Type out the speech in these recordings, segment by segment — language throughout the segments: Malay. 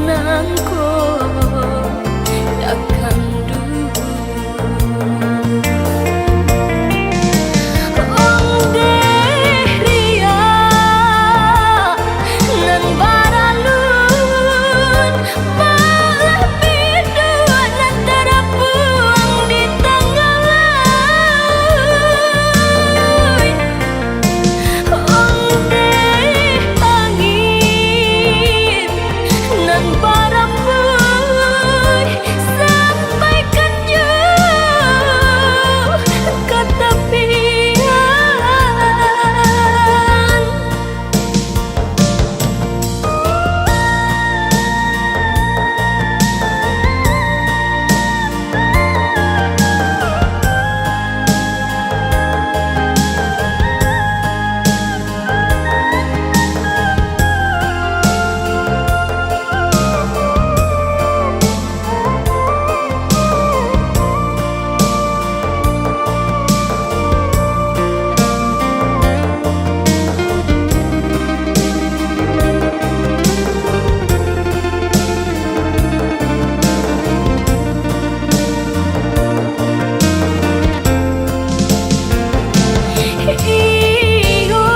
nangko takkan dulu. Ong deh ria nan baralun malah bidua nan terapuang di tengah laut. Ong deh angin nan barambuy sampaikan jauh ke tepian. Iyo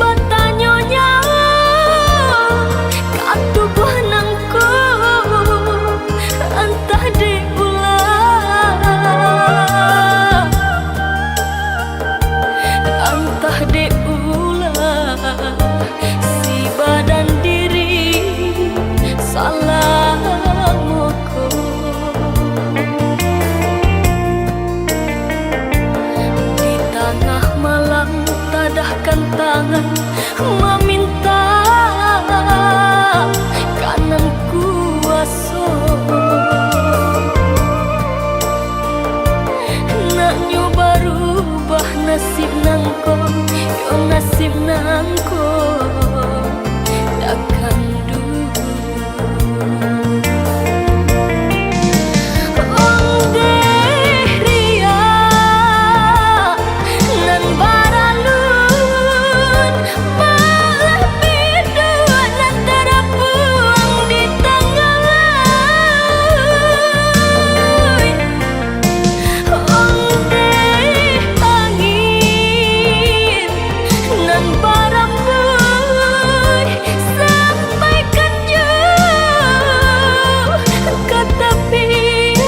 batanyo nyawa katubuh nangko entah diulah, entah diulah si badan diri salah moko. Di tengah malam tadahkan tangan meminta kanan kuasa. Nak nyoba rubah nasib nangko, yo nasib nangko takkan dulu. Ong deh ria nan baralun malah bidua nan terapuang di tengah laut. Ong deh angin nan barambuy sampaikan jauh ke tepian.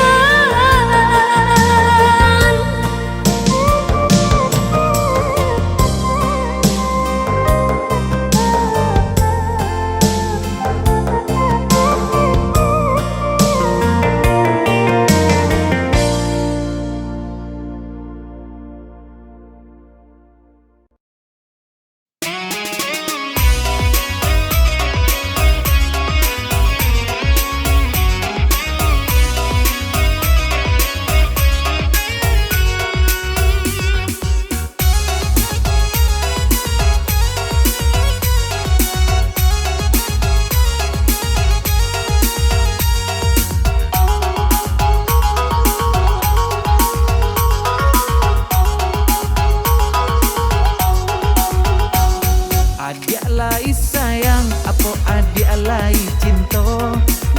Adik alai sayang, apo adik alai cinta.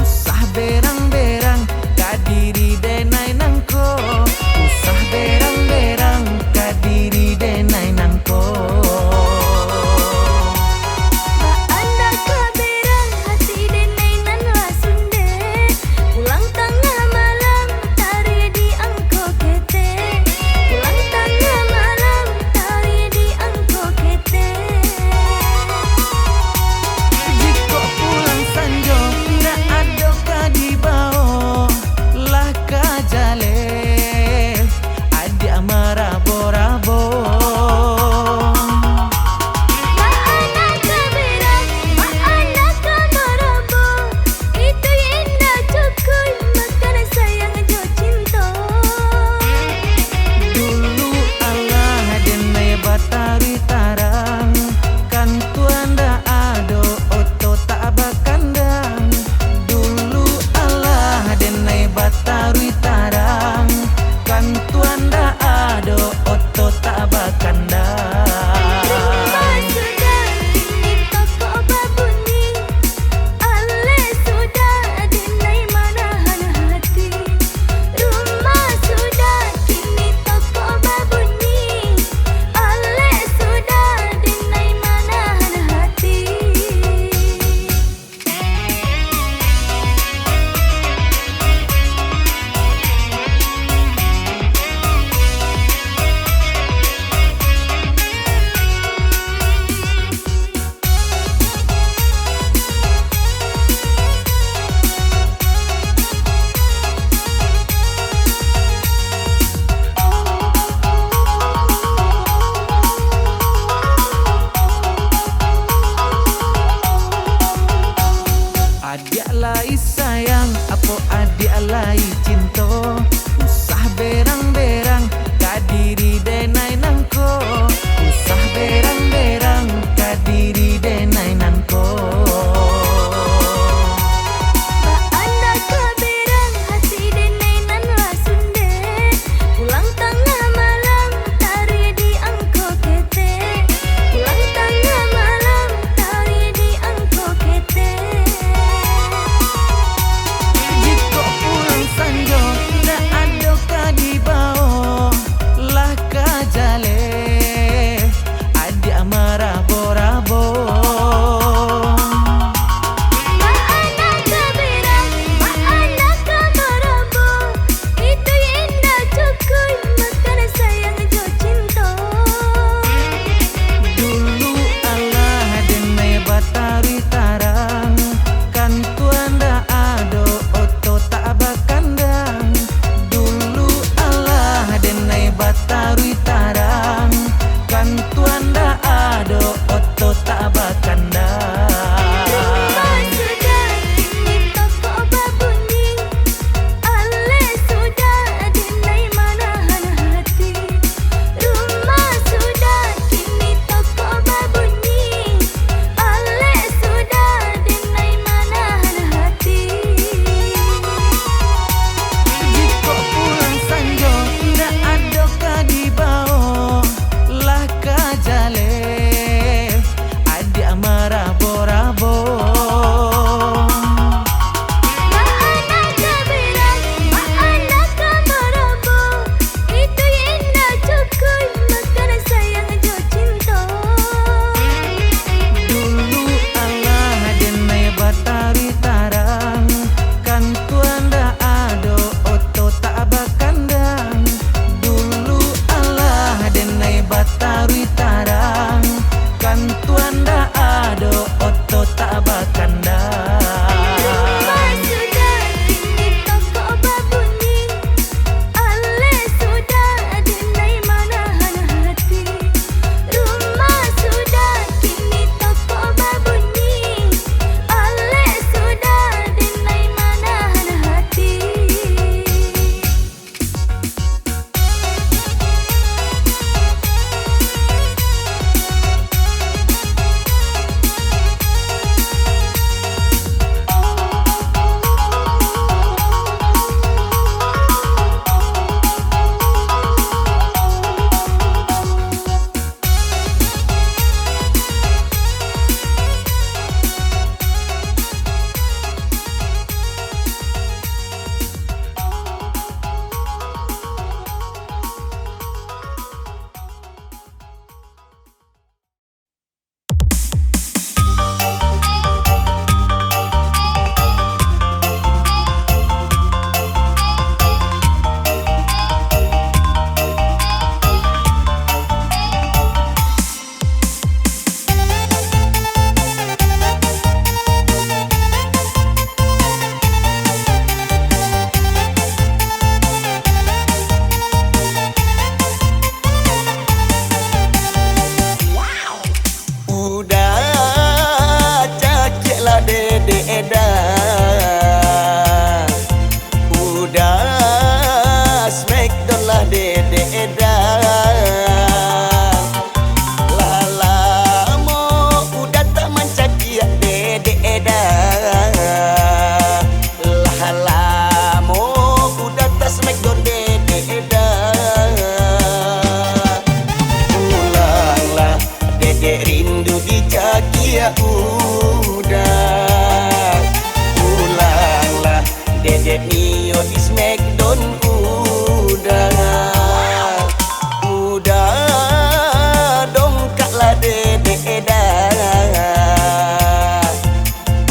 Usah berang-berang, kadiri denai nangko. Usah berang-berang, kadiri denai nangko. Anda keberang hati denai nan lasunde pulang tengah malam tari di angko kete. Pulang tengah malam tari di angko kete. Jika pulang sanjo, ndak ada kadibao. Lah kajale, adik amarabo-rabo. Mak anak keberang, mak anak kemarabo. Itu indah cukul makan sayang jo cinta. Dulu Allah denai batari tarang, kan tuan dah ado oto tak bakandang. Dulu Allah denai batari tarang, kan tuan dah ado oto tak bakandang. Rumah sudah kini pokok babuni. dedek edan. Lama udah tak mencakia dedek edan. Lama udah tak smackdown dedek edan. Pulanglah dedek rindu dicakia udah. Pulanglah dedek Mio di smackdown udah. Udah dongkaklah dedek edan.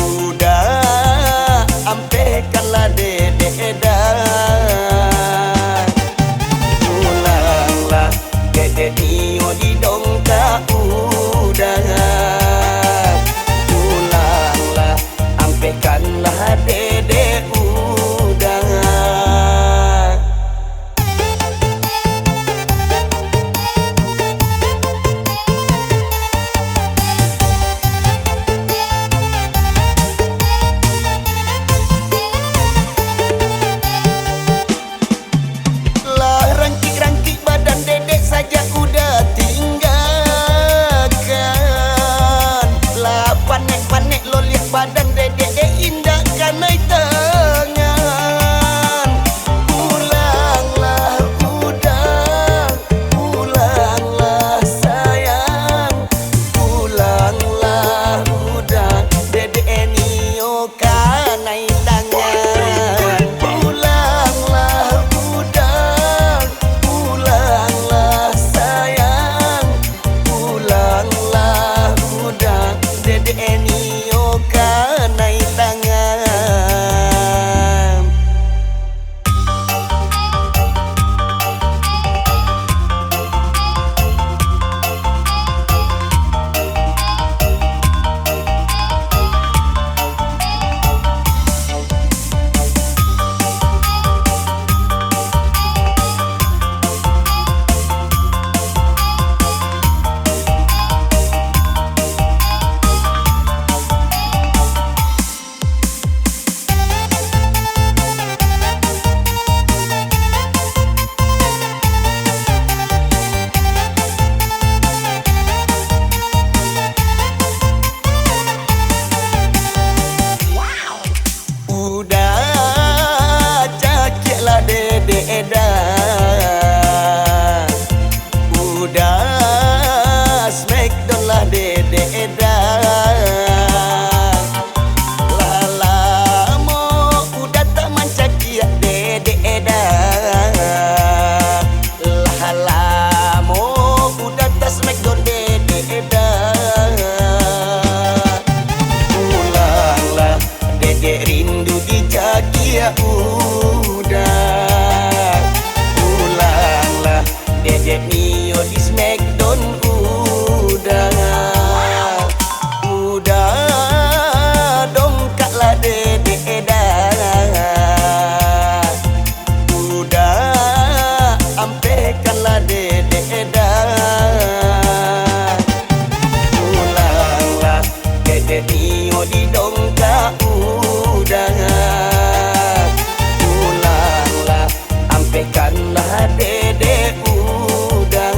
Udah ampekanlah dedek edan. Pulanglah dedek Mio di dongkak udah. Pulanglah ampekanlah dedek udah. Lah rangkik-rangkik badan dedek saja udah tinggalkan. Lah panek-panek lo lihat badan dedek indah kanai tangan. Pulanglah udah, pulanglah sayang. Pulanglah udah, dedek Nio kanai tangan. Pulanglah udah, pulanglah sayang. Pulanglah udah, dedek Nio kanai tangan. Udah cakilah dedek edan. Udah smackdown lah dedek edan. Lama udah tak mencakia dedek edan. Lama udah tak smackdown dedek edan. Pulanglah dedek rindu dicakia udah. Pulanglah dedek Mio di smackdown udah. Udah dongkaklah dedek edan. Udah ampekanlah dedek edan. Pulanglah dedek Mio di dongkak udah. Pulanglah ampekanlah dedek udah.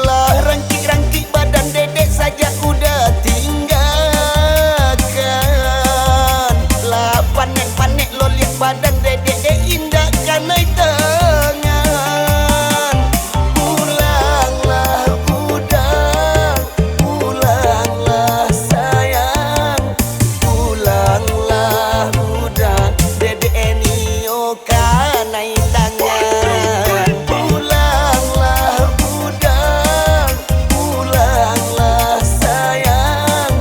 Lah rangkik-rangkik badan dedek saja udah tinggalkan. Lah panek-panek lo lihat badan dedek indah kanai tangan. Pulanglah udah, pulanglah sayang. Pulanglah udah, dedek Nio kanai tangan. Pulanglah udah, pulanglah sayang.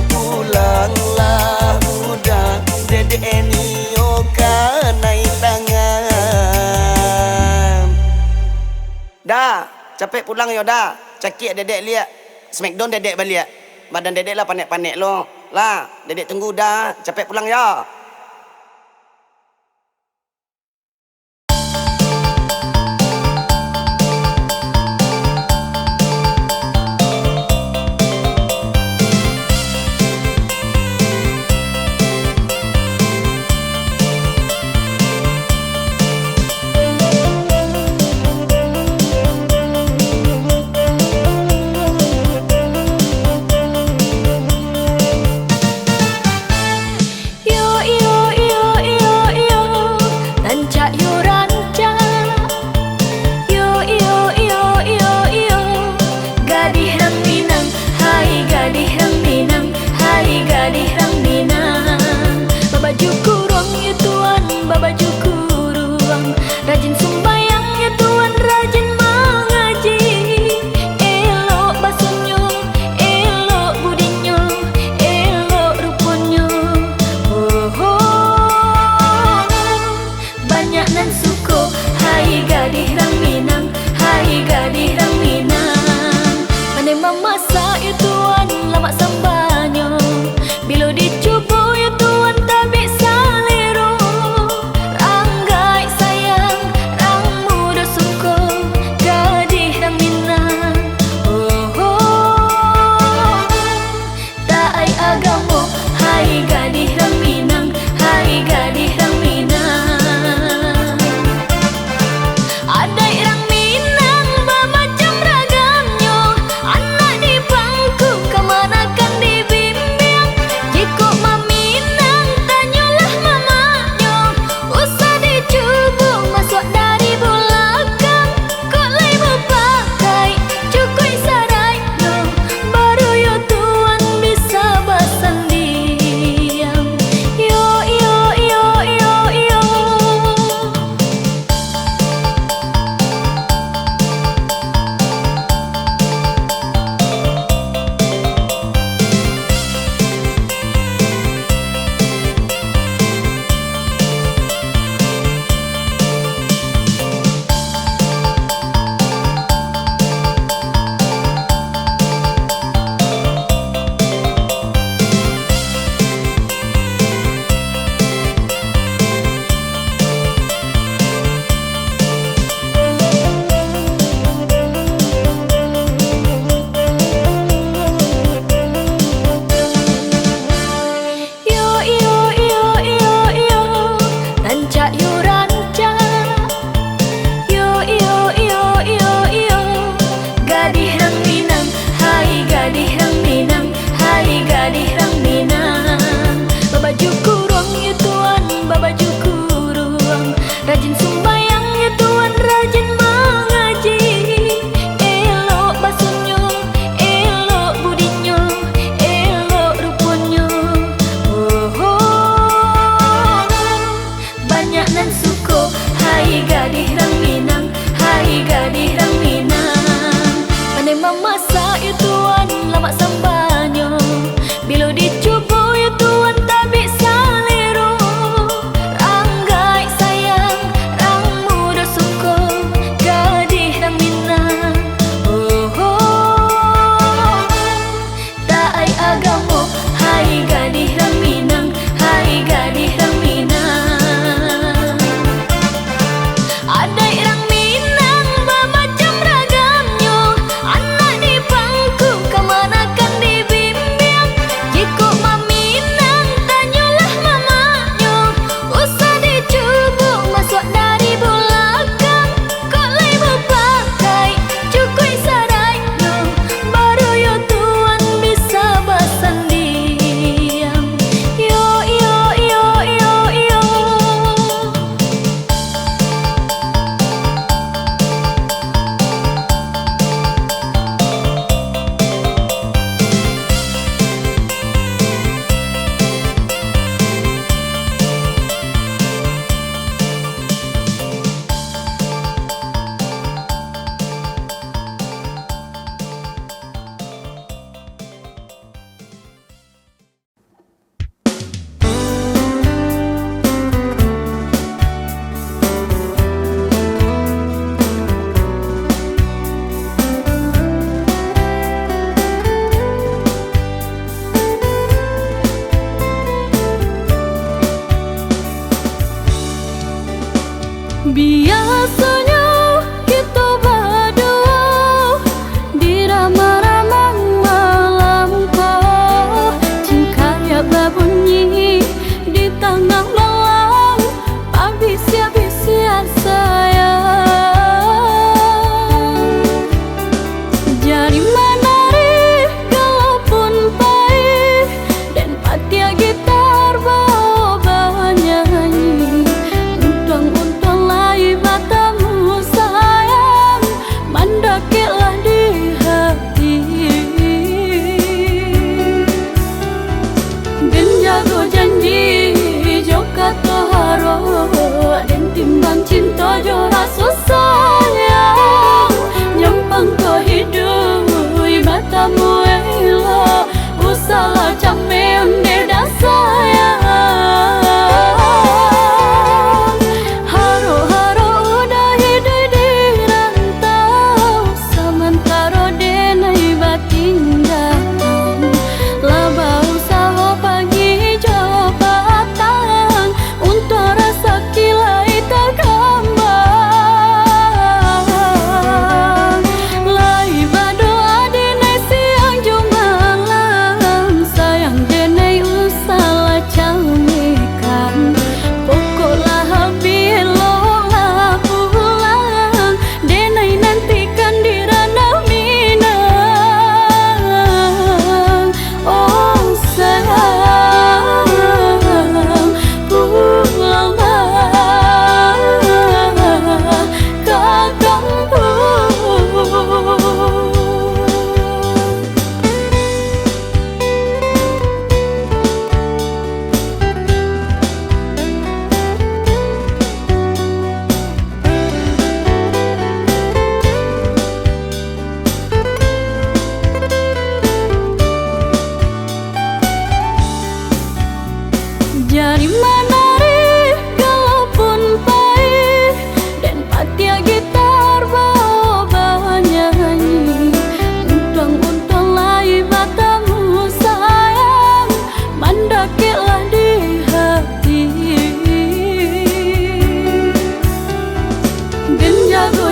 Pulanglah udah, dedek Nio kanai tangan. Dah, capek pulang yo dah. Cakik dedek lihat. Smackdown dedek balik. Badan dedek lah panek-panek lo. Lah, dedek tunggu dah. Capek pulang ya.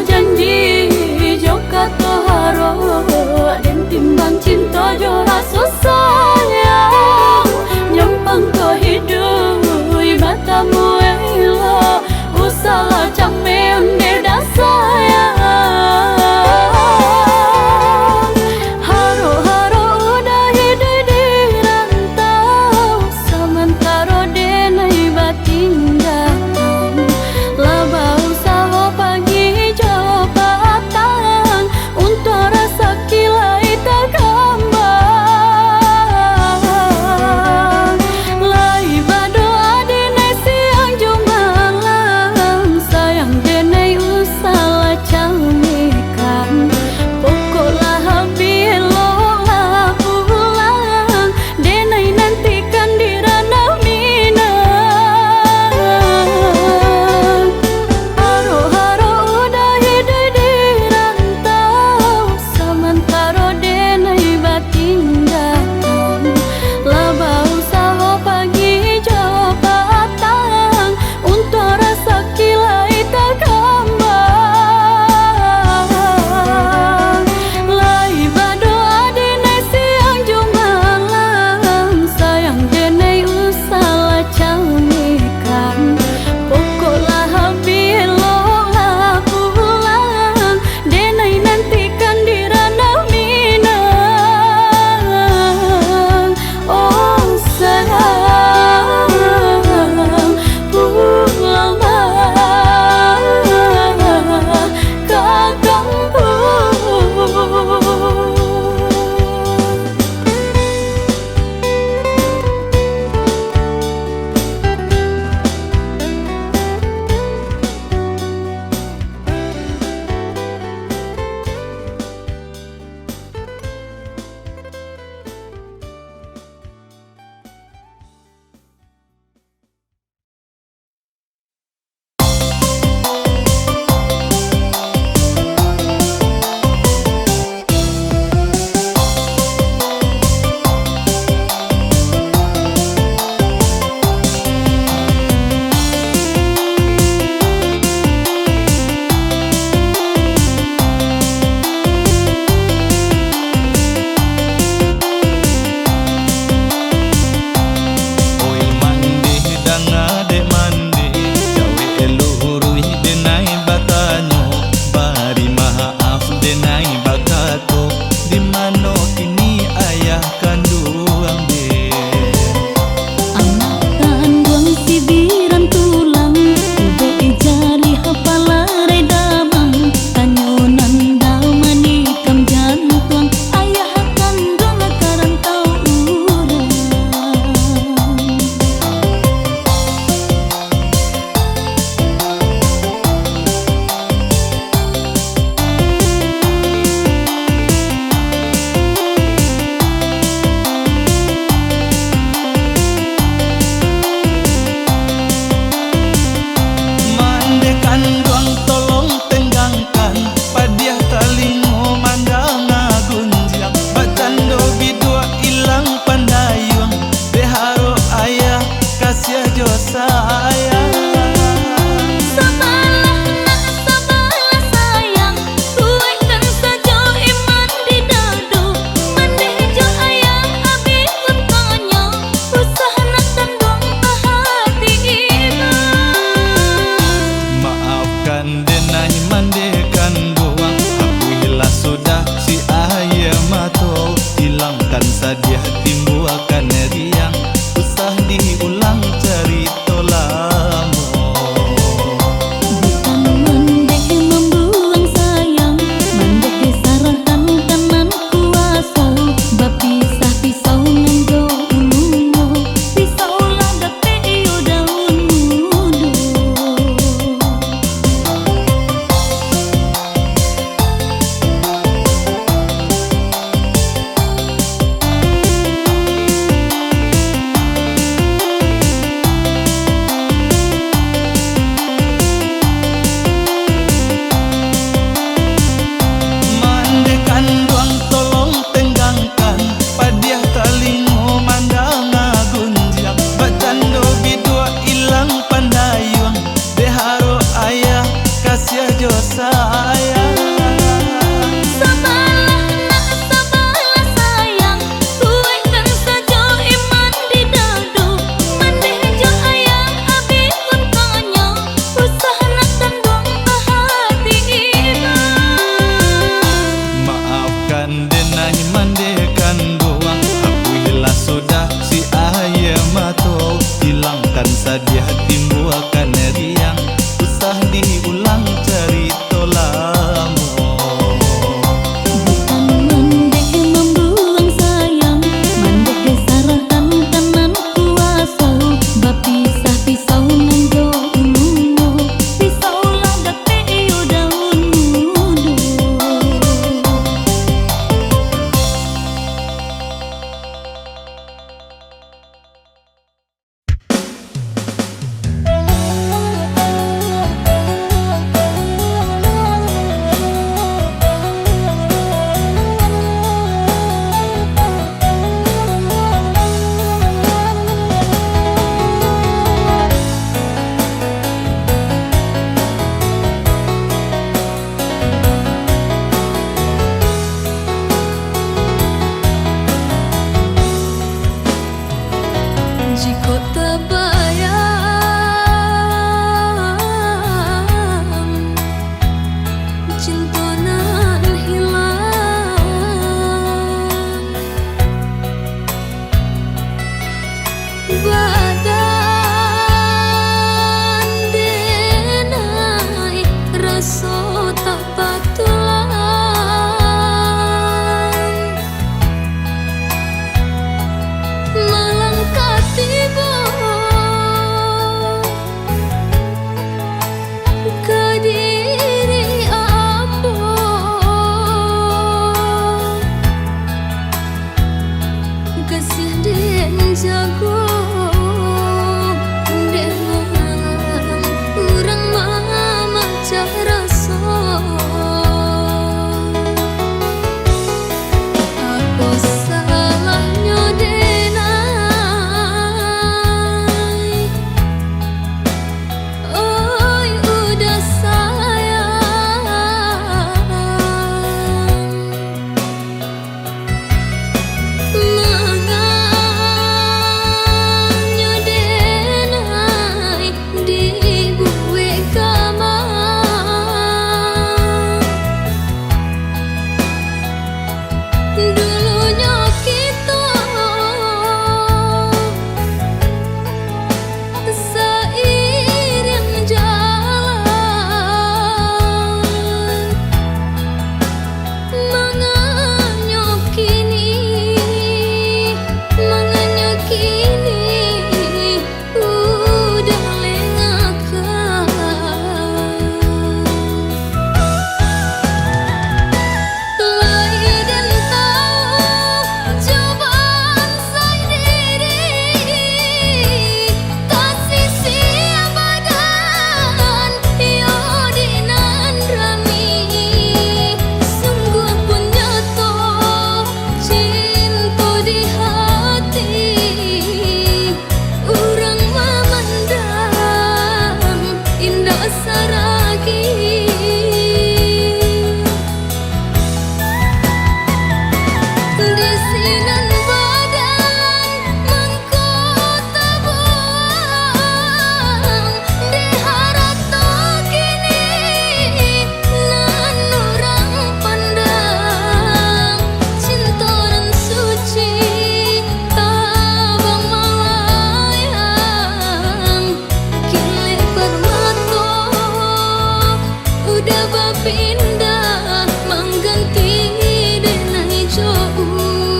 janji jo kata haro dan timbang cinta jo rasa sayang nyampang ko hidup matamu ela usala came unde da sayang haro haro udah hidup di rantau sementara denai batin datang laba usaha pagi jabatan untuk rasa kilai tak kembang lai berdoa di siang berpindah mengganti dengan hijau urang.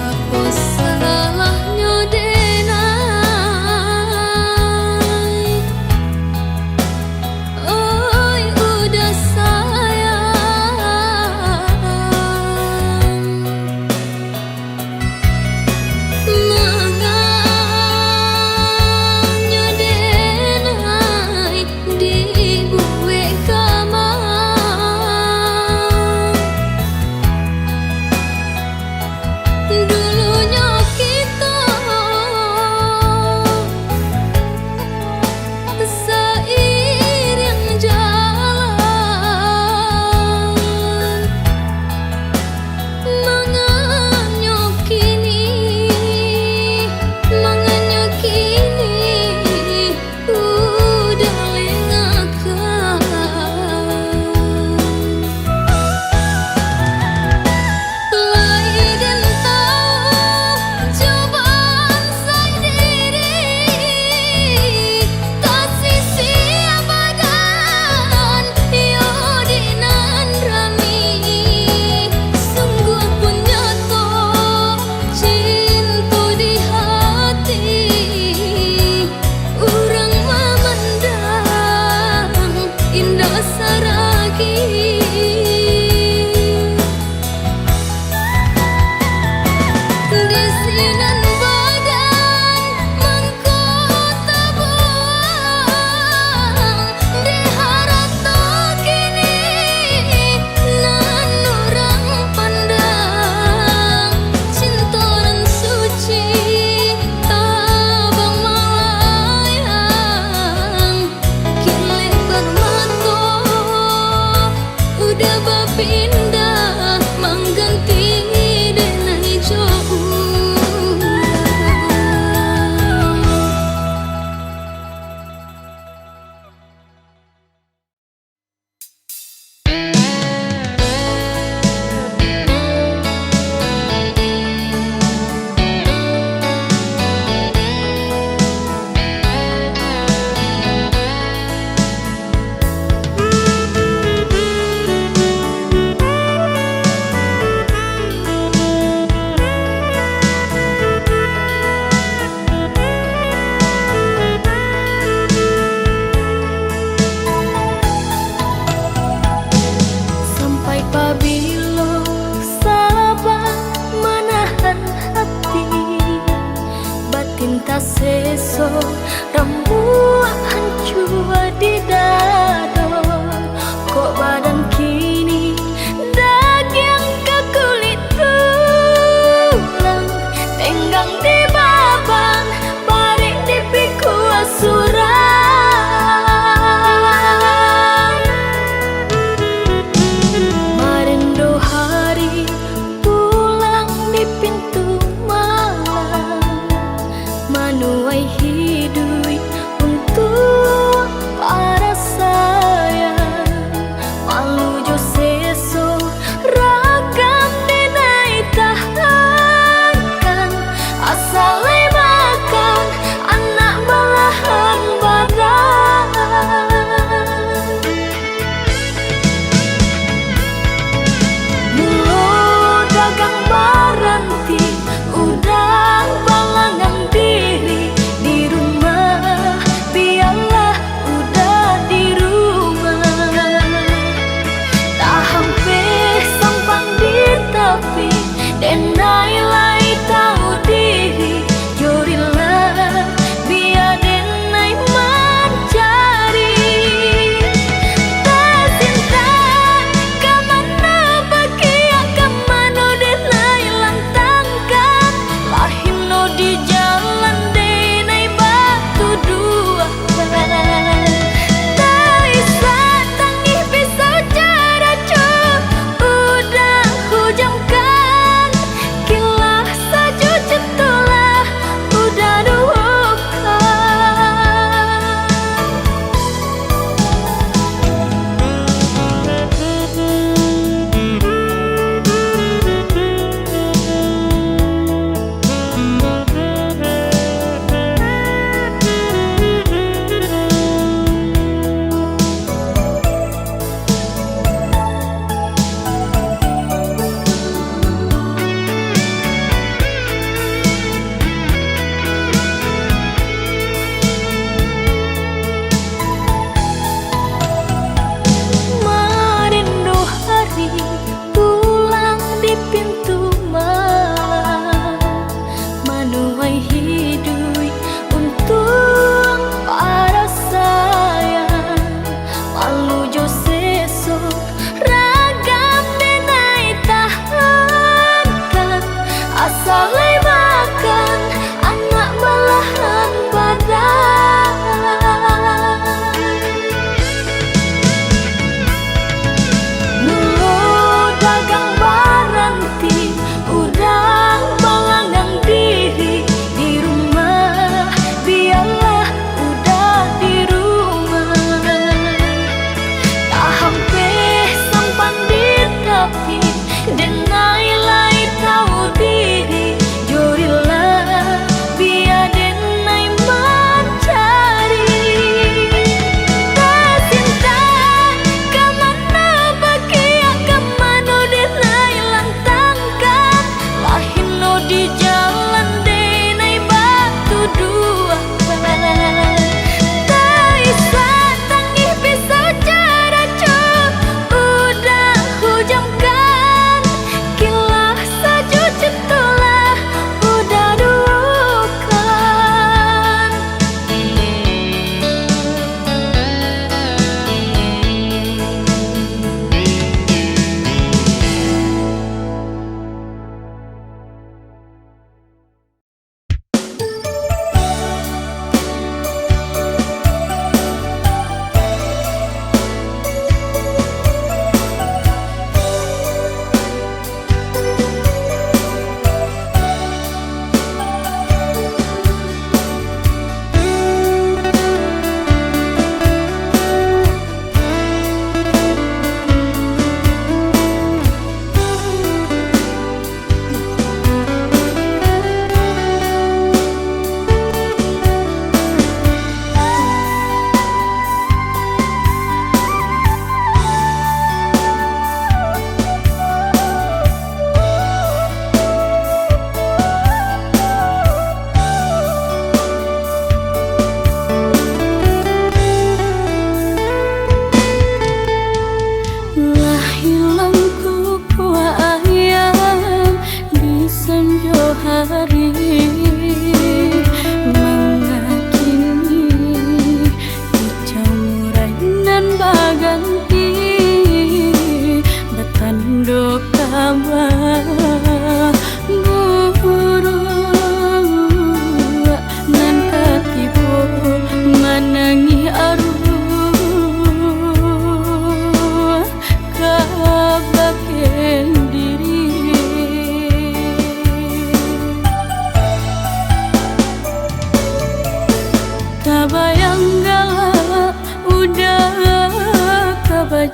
Apa salahnya denai? Oi udah sayang, menganya denai dibuat kamar. Dulunya kita seiring jalan, menganya kini udah lengahkan. Lain tahu cobaan sendiri, kasih siapa dan yodinan rami. Sungguh pun jatuh cinta di hati, orang memandang indah saragi. Desinan badan mengkota buang, diharap tak kini nan orang pandang. Cinta nan suci tabang malayang, kini bermata udah berpindah mengganti dengan hijau urang.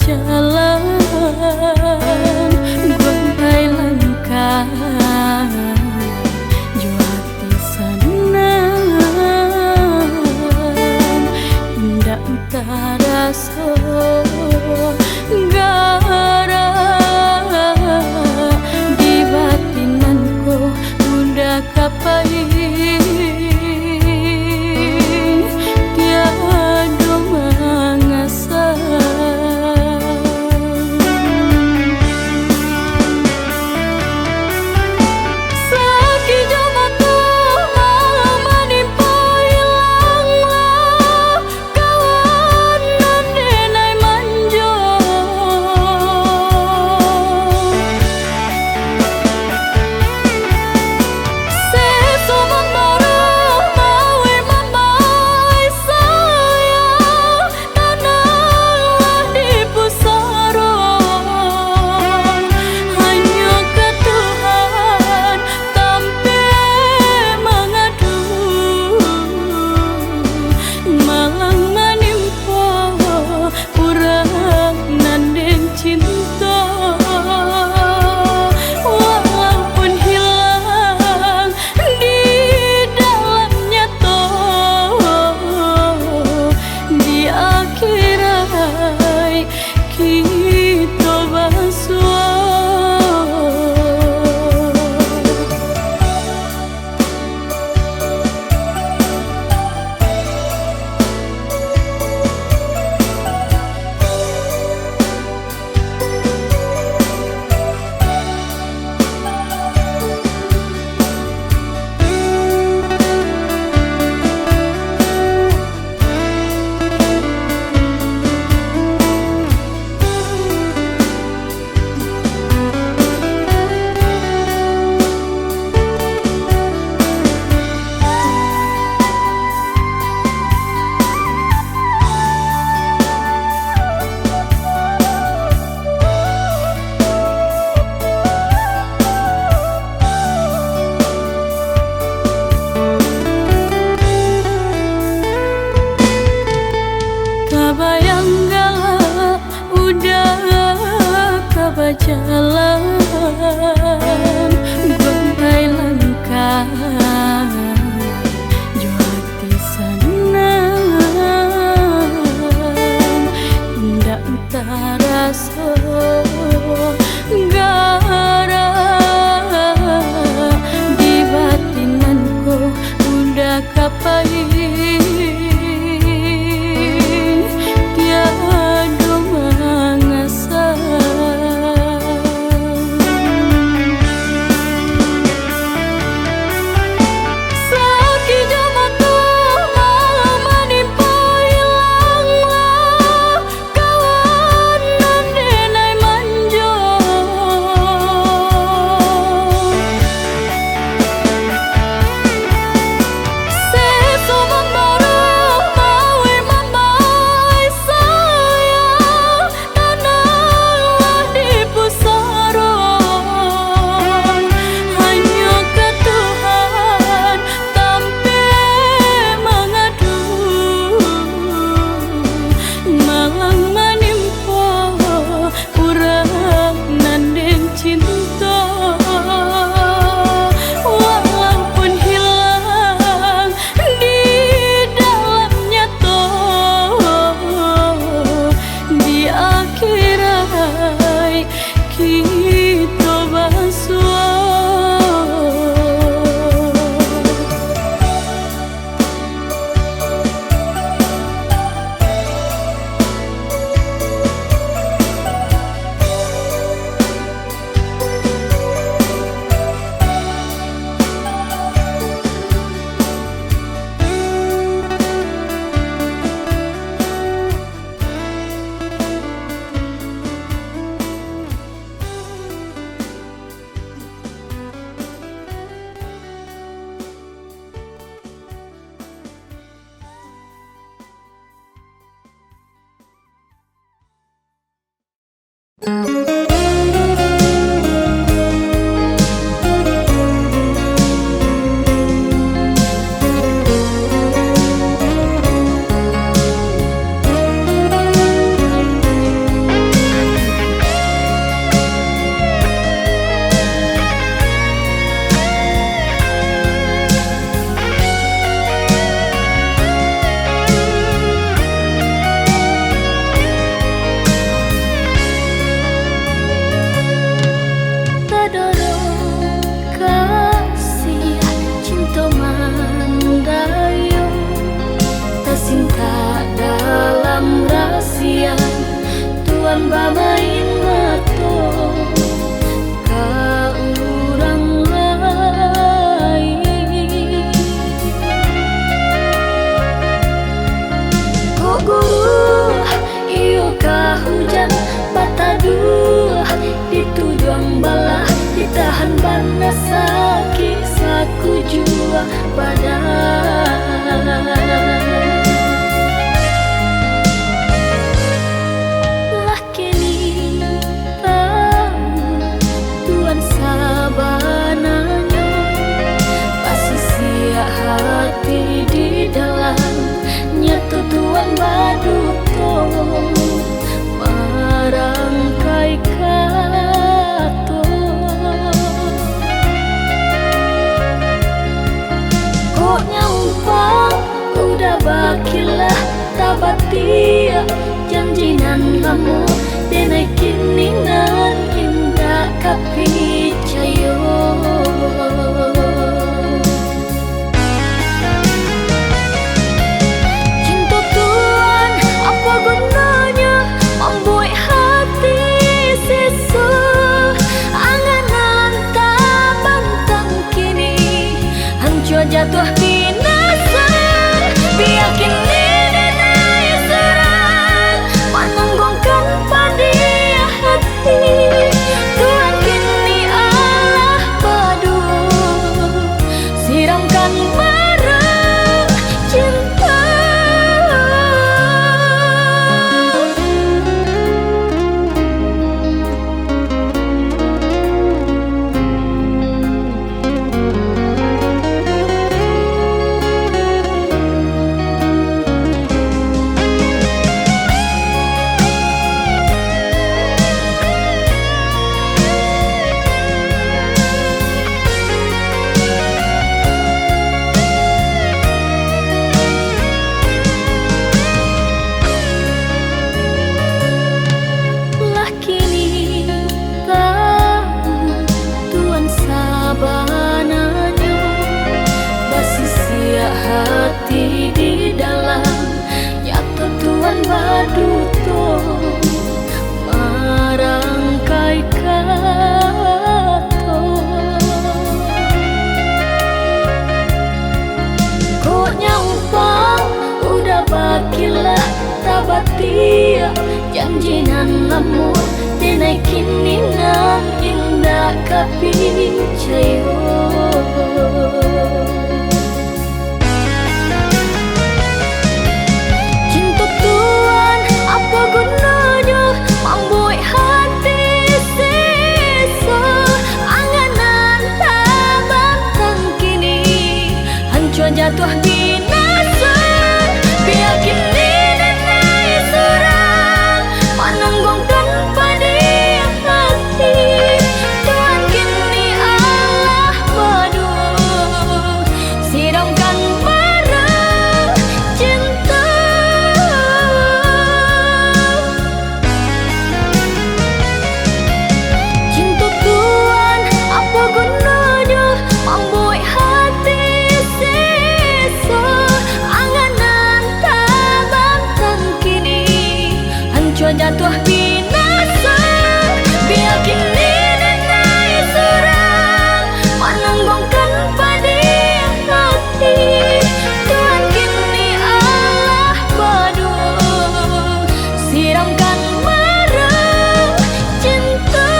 jalan gontai langkah juati sanang indah taraso gara di batinanku udah kapai jalan gontai langkah juati sanang indah taraso gara di batinanku udah kapai tuan bermain mato ka urang lain. Kok guru iyo ka hujan bataduh ditujuang balah ditahan panas sakit saku jua badan. Laki ni tahu tuan sabananya pasti siap hati di dalamnya tuan baduto marangkai kato. Kok nyumpang udah bakilah tabatia janjinan lamu denai kiningan indah kapicayo. Cinta tuan apa gunanya membuat hati sesu anganan tak bantang kini hancur jatuh binasa. Biar kini denai serang menanggungkan pada hati tuan kini Allah padu siramkan marah cinta. Laki ni tahu tuan sabananya basi siap hati di dalam nyata tuan baduto marangkai kato. Kok nyumpang udah bakilah tabatia janjinan lamu denai kiningan indah kapicayo. Cinta tuan apa gunanya membuat hati sisa anganan tak bantang kini hancur jatuh binasa. Biar kini denai serang menanggungkan pada hati tuan kini Allah padu siramkan marah cinta. Cinta tuan apa gunanya membuat hati sisa anganan tak bantang kini hancur jatuh binasa. Biar kini denai serang menanggungkan pada hati tuan kini Allah padu siramkan marah cinta.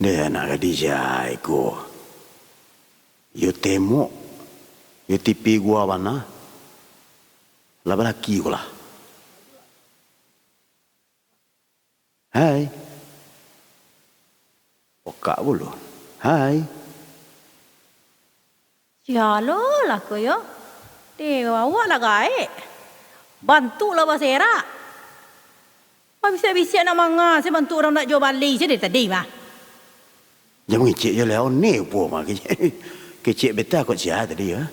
Dia nak Khadijah ko. Yo temo. Yo tipi gua mana? Laba laki gua lah. Hai. Oka bulu. Hai. Jalo lah ko yo. Dewa awak lah gae. Bantu lah basera. Apa bisa-bisa nak manga saya bantu orang nak jual balik je dari tadi mah. Jangan cik je lah, ni pun mah kecik beta kot sia tadi ya.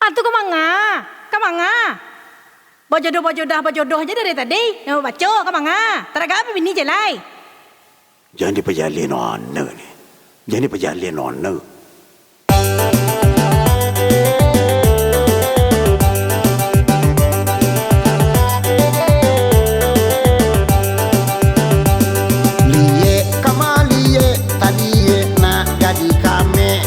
Atu ke manga? Ke manga? Berjodoh je dari tadi. Nak baca ke manga? Teraga apa bini je lai? Jangan diperjalin nona ni. Jangan diperjalin nona. Liye kama liye tadiye nak jadi kame.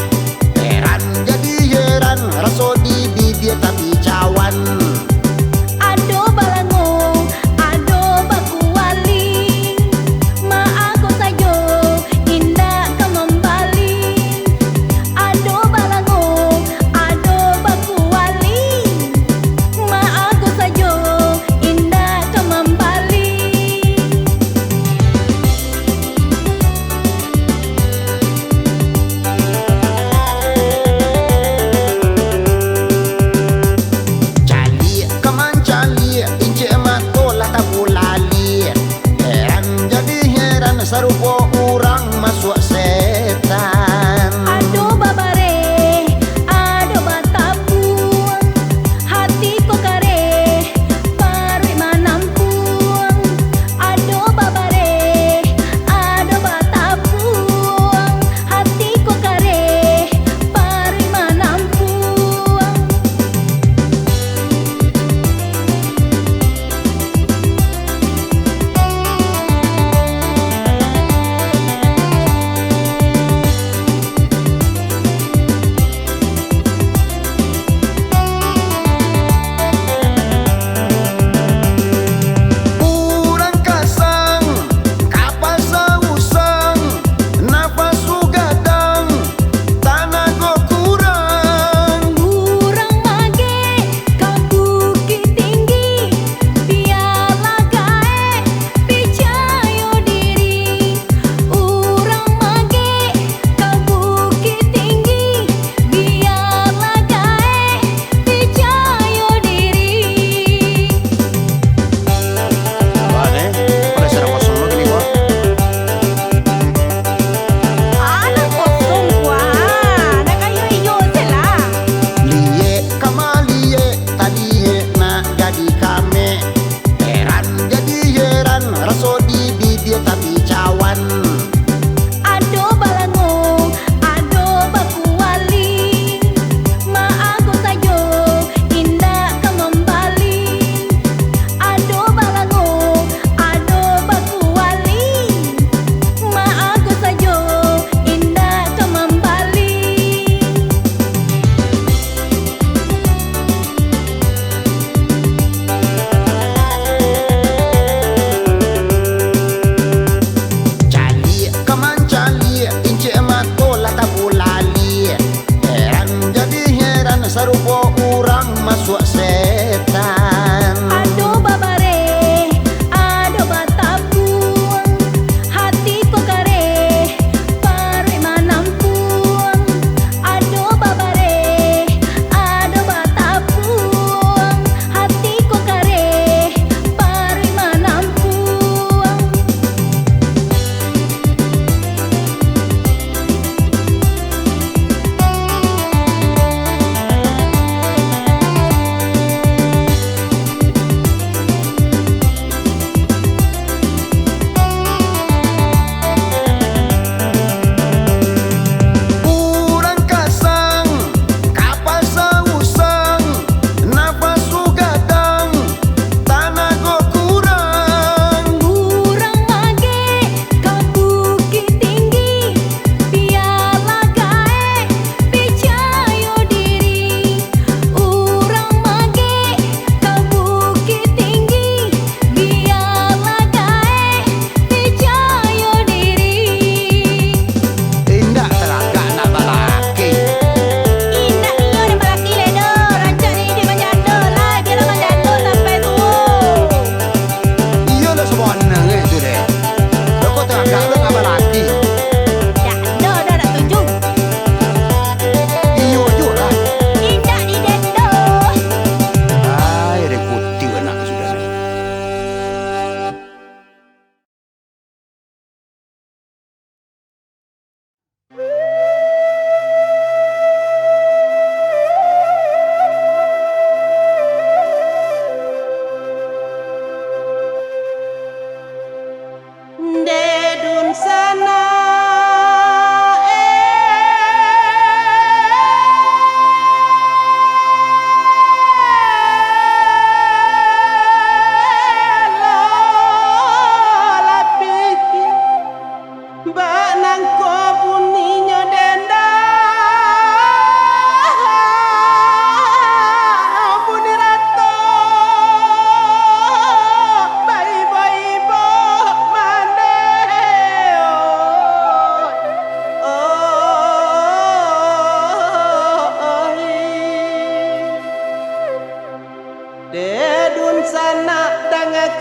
Heran jadi heran raso di dia tapi cawan. Ado balango, ado baku wali. Ma aku sayo, indah kembali. Ado balango, ado baku wali. Ma aku sayo, indah kembali.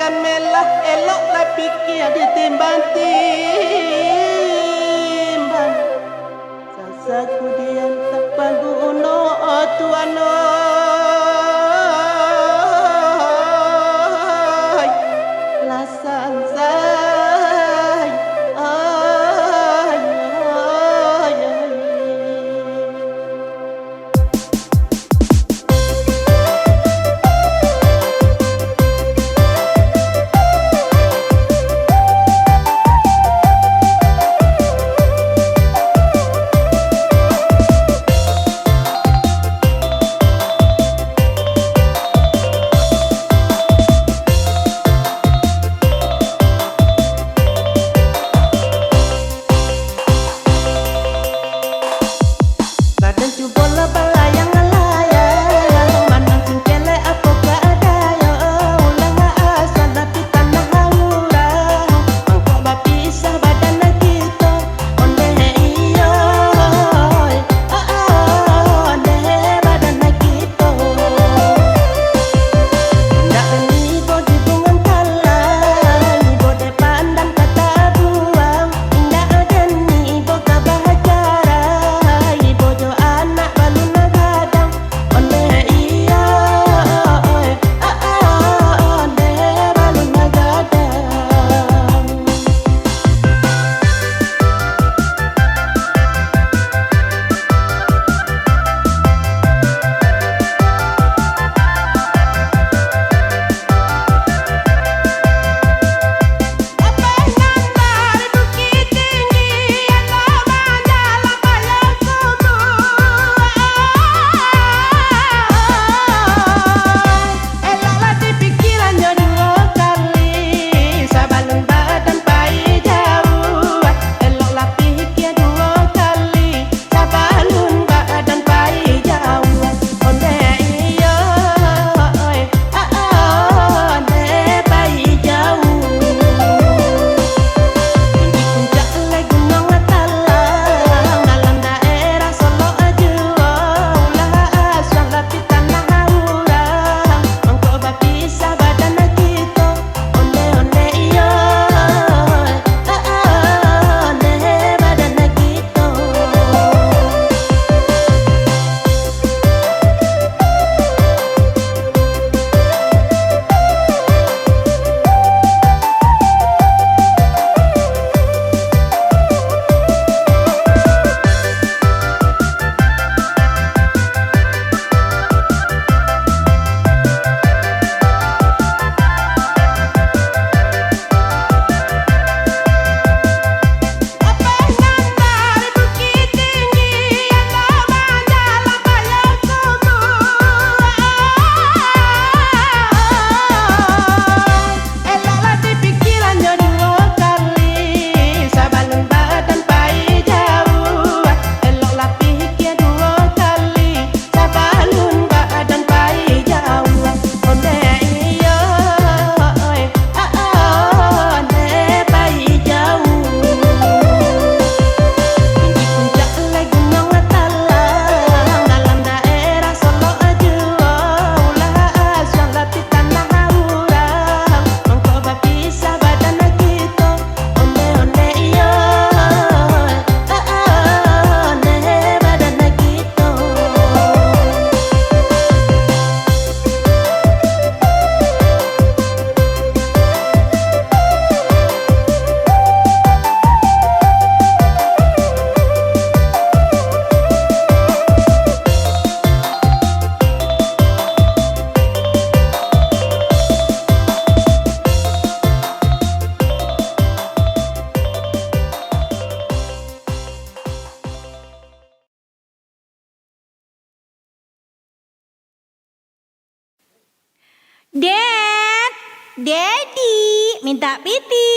dan melah eloklah fikir ditimbang-timbang. Sasaku diam tak pangguno tuano. Lasan say ay. Badan cu bola balayang-layang, manang cingkele apa gak ada yo. Ulang asal tapi tanah haurang, mangkok bapisah badan kita. Onde iyo, onde badan kita. Ndak beni bodi bungan kalang, ibo depan dan kata buang. Ndak geni ibo kabahacara, ibo jo anak balu nagadang. Onde iya, onde balu nagadang. Apa ngantar bukit tinggi atau majalah bayar eloklah dipikiran jo dua kali, sabalun badan pai jauh. Eloklah pikir dua kali, sabalun badan pai jauh. Onde iyo, onde pai jauh. Tinggi puncak le gunung Talang, dalam daerah Solo Ajuo. Ulah asal tapi tanah haurang, mangkok bapisah badan kita. Onde iyo, onde badan kita. Apa ngantar bukit tinggi atau majalah bayar eloklah dipikiran jo dua kali, sabalun badan pai jauh. Eloklah pikir dua kali, sabalun badan pai jauh. Onde iyo, onde pai jauh. Tinggi puncak le gunung Talang, dalam daerah Solo Ajuo. Ulah asal tapi tanah haurang, mangkok bapisah badan kita. Onde iyo, onde badan kita. Dad, Daddy, minta piti.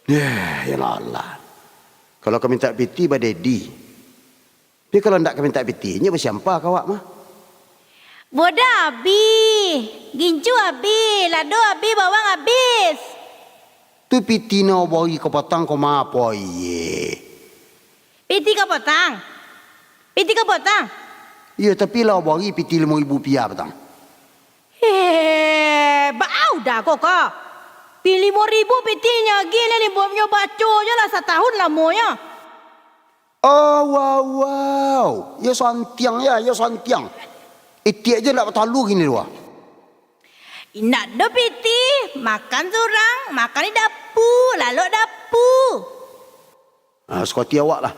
Ya Allah. Kalau kau minta piti pada Daddy. Tapi kalau ndak kau minta piti, nya bersiapa kau awak mah? Boda abi, gincu abi, lado abi, bawang habis. Tu piti no bagi kau patang kau ma apa ye. Piti kau potang. Piti kau potang. Ya tapi lah bagi piti 5,000 rupiah patang. Bau sudah kok kak. Pi 5.000 pitinya gila ni buatnya baca je lah setahun lamanya. Oh, wow. Ya santiang ya, ya santiang. Itiak je nak bertalu gini dua. Nak do piti, makan surang, makan di dapur, lalu dapur. Suka hati awak lah.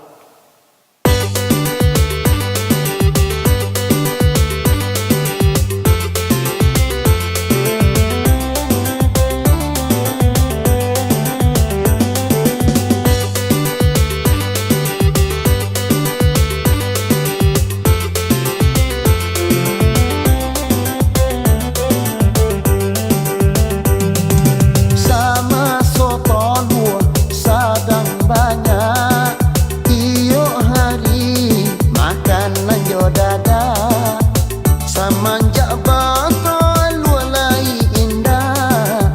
Sama soto dua sadang banyak. Iyo hari makanan yo dada. Semenjak bakal lualai indah.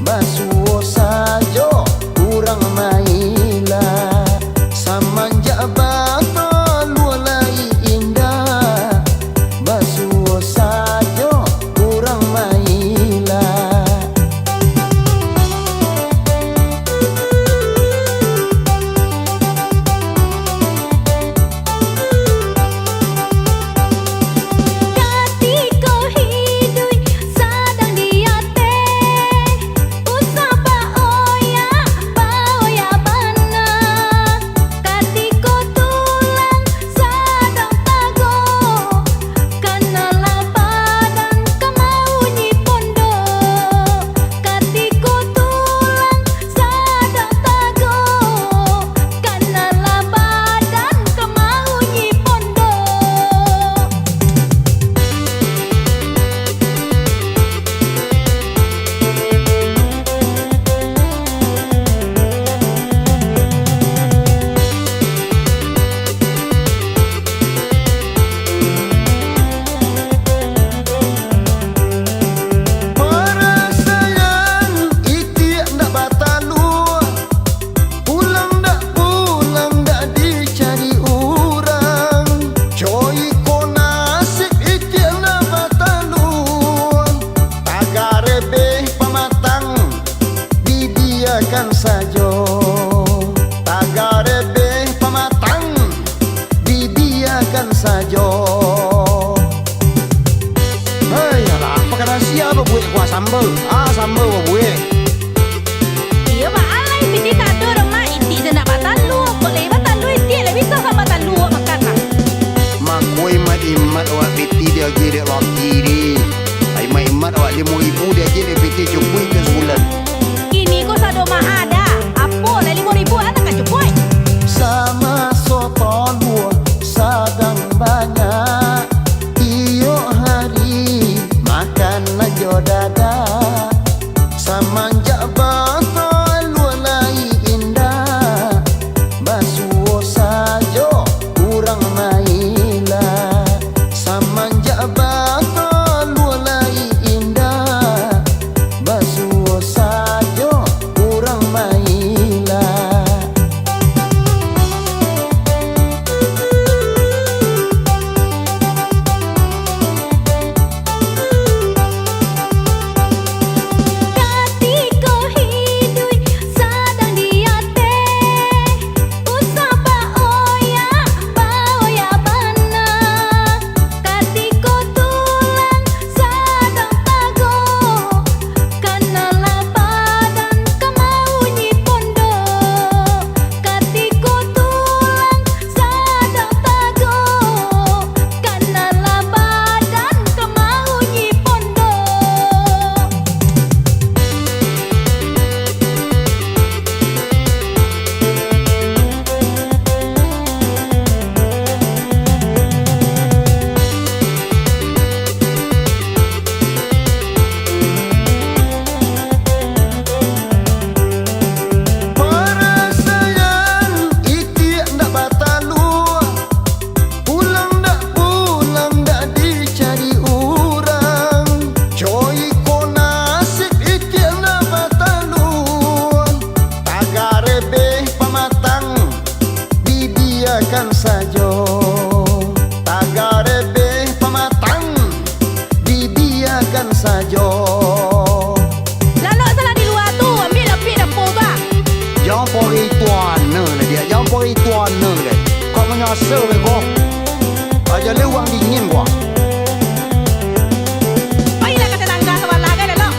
Basuh sajo kurang mailah. Semenjak bakal lualai indah. Basuh sajo kurang mailah. Ketika hidup sedang diate, usapa oya bana. Ketika tulang sedang tago, kenalah badan kemau nyipondo. Ketika tulang sedang tago, kenalah badan kemau nyipondo. Perasaan itiak ndak batalu. Pulang ndak dicari orang. Coy ko nasib itiak ndak batalu. Tagar lebih pematang dibiarkan saja. Tagar lebih pematang dibiarkan saja. Hei, alah, apa kena siapa buat kuah sambal? Sambal buat. Iya pak alai piti tak ada rumah iti je nak batalu. Boleh batalu iti lah bisa kan batalu awak makan lah. Mak kau imat awak piti dia kira laki ni. Ai mai imat awak 5.000 dia kira piti cukup ke sebulan. Ini kau sado mah ada. Apa lah 5.000 anak kan cukup. Sama soto dua sadang banyak. Iyo hari makan aja dada. Semenjak bakal lualai indah. Basuh sajo kurang mailah. Semenjak bakal lualai indah. Basuh sajo kurang mailah. Ketika hidup sedang diate, usapa oya bana. Ketika tulang sedang tago, kenalah badan kemau nyipondo. Ketika tulang sedang tago, kenalah badan kemau nyipondo. Perasaan itiak ndak batalu. Pulang ndak dicari orang. Coy ko nasib itiak ndak batalu. Tagar lebih pematang dibiarkan saja. Tagar lebih pematang dibiarkan saja. biasa bego. Aja lewang dingin gua. Baiklah kata tangga sebelah kan lo.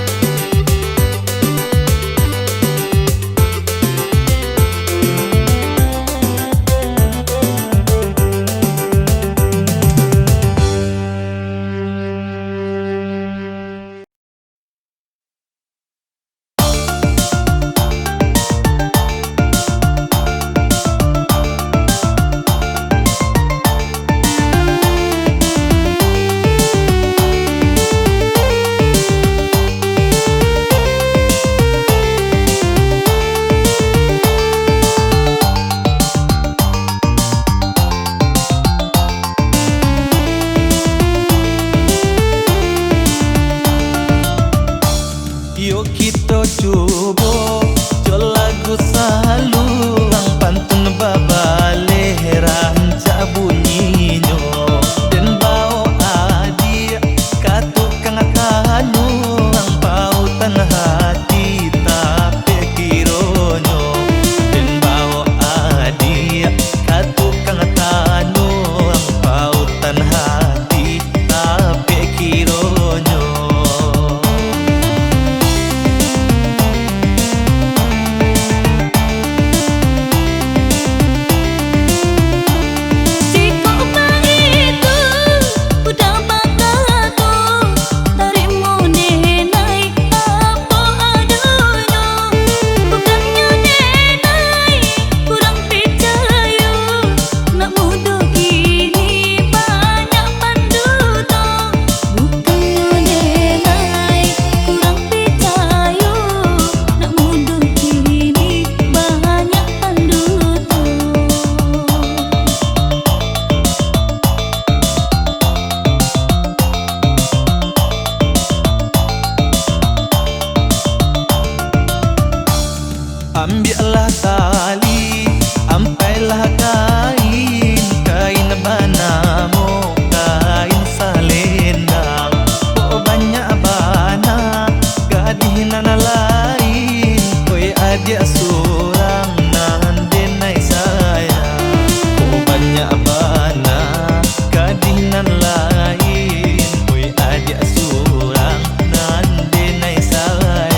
Yuk kita coba jo lagu saluang pantun babale rancak bunyinya dan bau adia katukang kanuang pautan hati tapi kironyo dan bau adia katukang kanuang pautan hati tapi kironyo. Ambillah tali, ampailah kain, kain banamo, kain salendang. Oh banyak bana, gadinan lain, oi adik surang nan denai sayang. Oh banyak bana, gadinan lain, oi adik surang nan denai sayang.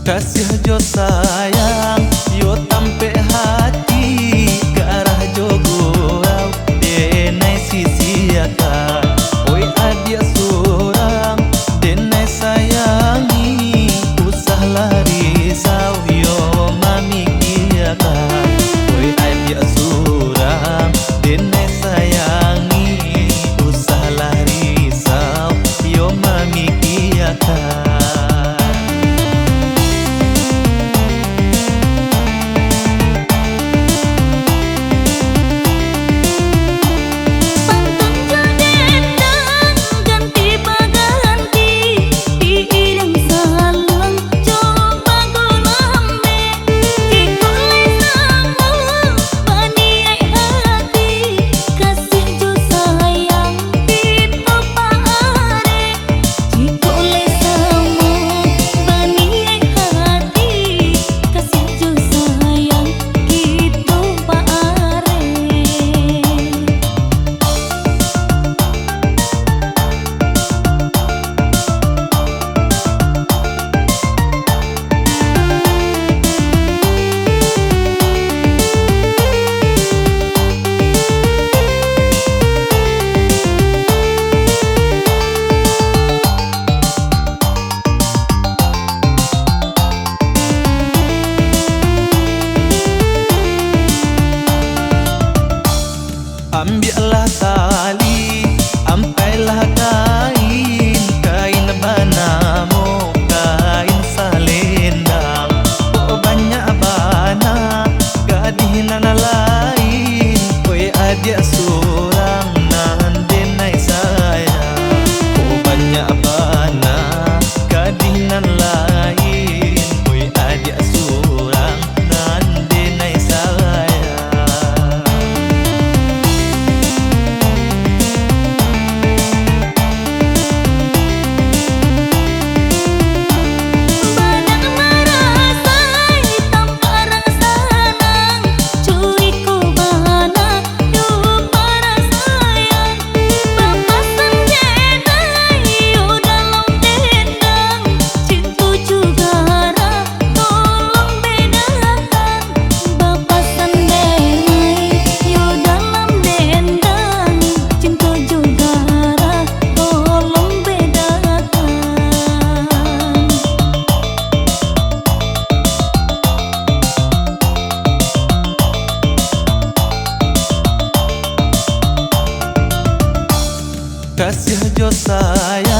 Kasih jo sayang, yo tampe hati ke arah jo gurau denai sisiakan. Oi adik surang denai sayangi, usahlah risau yo mamikiakan. Oi adik surang denai sayangi, usahlah risau yo mamikiakan. Sih jo sayang